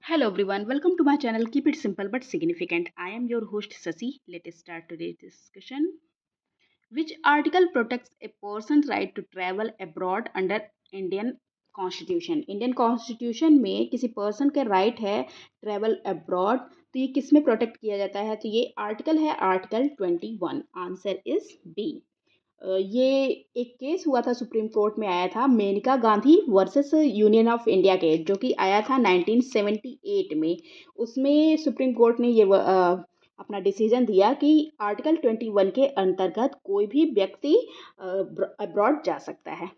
Hello everyone, welcome to my channel. Keep it simple but significant. I am your host Sasi. Let us start today's discussion. Which article protects a person's right to travel abroad under Indian Constitution? Indian constitution में किसी person के right है travel abroad, तो ये किस में protect किया जाता है? तो ये आर्टिकल है आर्टिकल 21। Answer is B. ये एक केस हुआ था, सुप्रीम कोर्ट में आया था, Maneka Gandhi versus union of India के, जो कि आया था 1978 में। उसमें सुप्रीम कोर्ट ने अपना डिसीजन दिया कि आर्टिकल 21 के अंतर्गत कोई भी व्यक्ति अब्रॉड जा सकता है।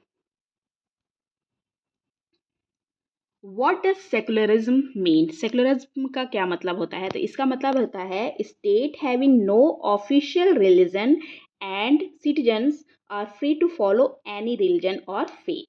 What does secularism mean? Secularism का क्या मतलब होता है? तो इसका मतलब होता है state having no official religion and citizens are free to follow any religion और faith.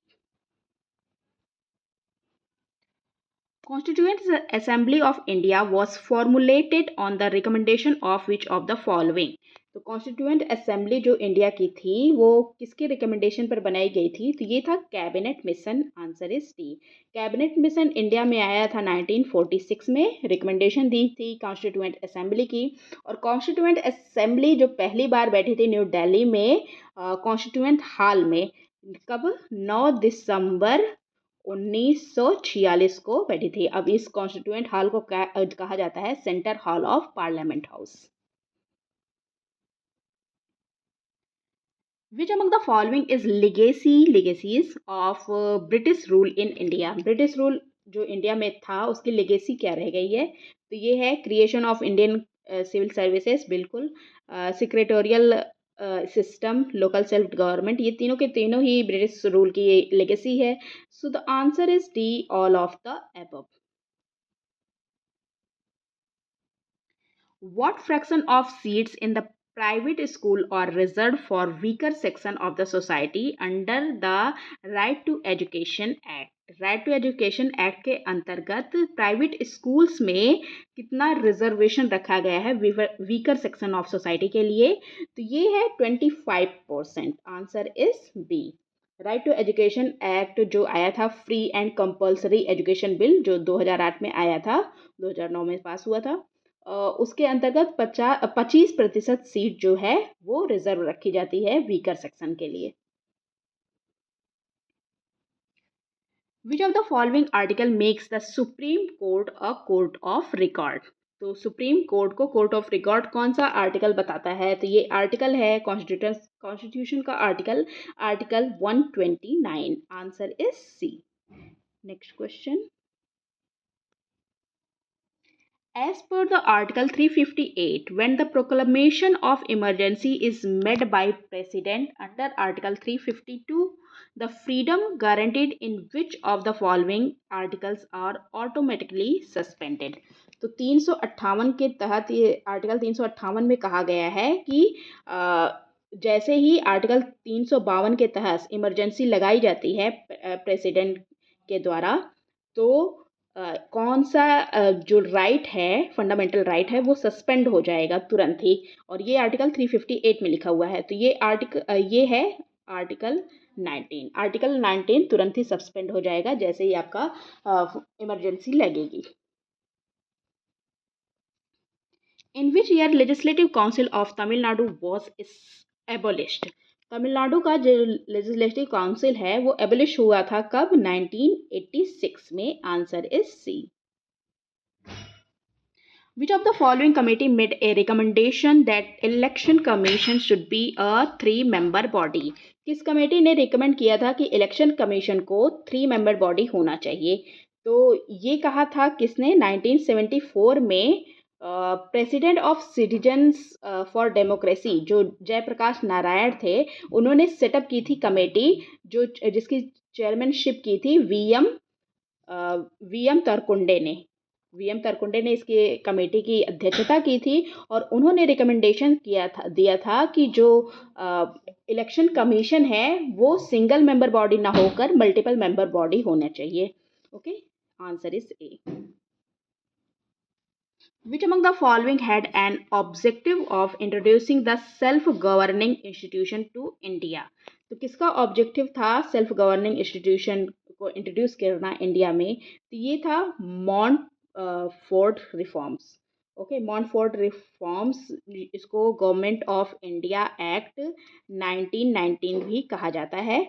Constituent Assembly of India was formulated on the recommendation of which of the following? तो कॉन्स्टिट्यूएंट असेंबली जो इंडिया की थी वो किसके recommendation पर बनाई गई थी? तो ये था cabinet mission. Answer is D. Cabinet mission India में आया था 1946 में, रिकमेंडेशन दी थी कॉन्स्टिट्यूएंट असेंबली की। और कॉन्स्टिट्यूएंट असेंबली जो पहली बार बैठी थी न्यू दिल्ली में कॉन्स्टिट्यूएंट हॉल में, कब? 9 दिसंबर 1946 को बैठी थी। अब इस कॉन्स्टिट्यूएंट हॉल को कहा जाता है centre hall of parliament house. Which among the following is legacies of British rule in India? British rule जो इंडिया में था उसकी लेगेसी क्या रह गई है? तो ये है creation of Indian civil services, बिल्कुल, secretarial system, local self government, ये तीनों के तीनों ही ब्रिटिश रूल की लेगेसी है। So the answer is D, all of the above. What fraction of seats in the private school are reserved for weaker section of the society under the Right to Education Act? Right to education act के अंतर्गत private schools में कितना reservation रखा गया है weaker section of society के लिए? तो ये है 25%। Answer is B. Right to education act जो आया था, free and compulsory education bill, जो 2008 में आया था, 2009 में पास हुआ था, उसके अंतर्गत 25% सीट जो है वो रिजर्व रखी जाती है वीकर सेक्शन के लिए। Which of the following article makes the supreme court a court of record? तो सुप्रीम कोर्ट को कोर्ट ऑफ रिकॉर्ड कौन सा आर्टिकल बताता है? तो ये आर्टिकल है कॉन्स्टिट्यूशन का article article 129। Answer is C. Next question. As per the Article 358, when the proclamation of emergency is made by President under Article 352, the freedom guaranteed in which of the following articles are automatically suspended? तो 358 के तहत, ये article 358 में कहा गया है कि जैसे ही आर्टिकल 352 के तहत इमरजेंसी लगाई जाती है प्रेसिडेंट के द्वारा, तो कौन सा जो राइट है, फंडामेंटल राइट है, वो सस्पेंड हो जाएगा तुरंत ही। और ये आर्टिकल 358 में लिखा हुआ है। तो ये है आर्टिकल 19। आर्टिकल 19 तुरंत ही सस्पेंड हो जाएगा जैसे ही आपका इमरजेंसी लगेगी। In which year legislative council of Tamil Nadu was abolished? Tamil Nadu का जो लेजिस्लेटिव काउंसिल है वो एबलिश हुआ था कब? 1986 में। Answer is C. Which of the following committee made a recommendation that election commission should be a 3-member body? किस कमेटी ने रिकमेंड किया था कि इलेक्शन कमीशन को 3-member बॉडी होना चाहिए? तो ये कहा था किसने? 1974 में president of citizens for democracy जो जयप्रकाश नारायण थे, उन्होंने सेटअप की थी कमेटी जिसकी चेयरमैनशिप की थी वी एम तरकुंडे ने। वीएम तरकुंडे ने इसकी कमेटी की अध्यक्षता की थी और उन्होंने रिकमेंडेशन दिया था कि जो इलेक्शन कमीशन है वो सिंगल मेंबर बॉडी ना होकर मल्टीपल मेंबर बॉडी होना चाहिए। Okay, answer is a. Which among the following had an objective of introducing the self-governing institution to India? तो किसका ऑब्जेक्टिव था सेल्फ गवर्निंग इंस्टीट्यूशन को इंट्रोड्यूस करना इंडिया में? तो ये था Ford reforms. Okay, Montford reforms, इसको गवर्नमेंट ऑफ इंडिया एक्ट 1919 भी कहा जाता है।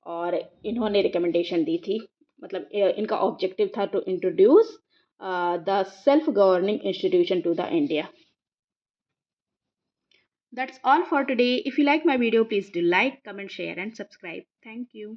और इन्होंने रिकमेंडेशन दी थी, मतलब इनका ऑब्जेक्टिव था to introduce the self governing institution to the India. That's all for today. If you like my video, please do like, comment, share and subscribe. Thank you.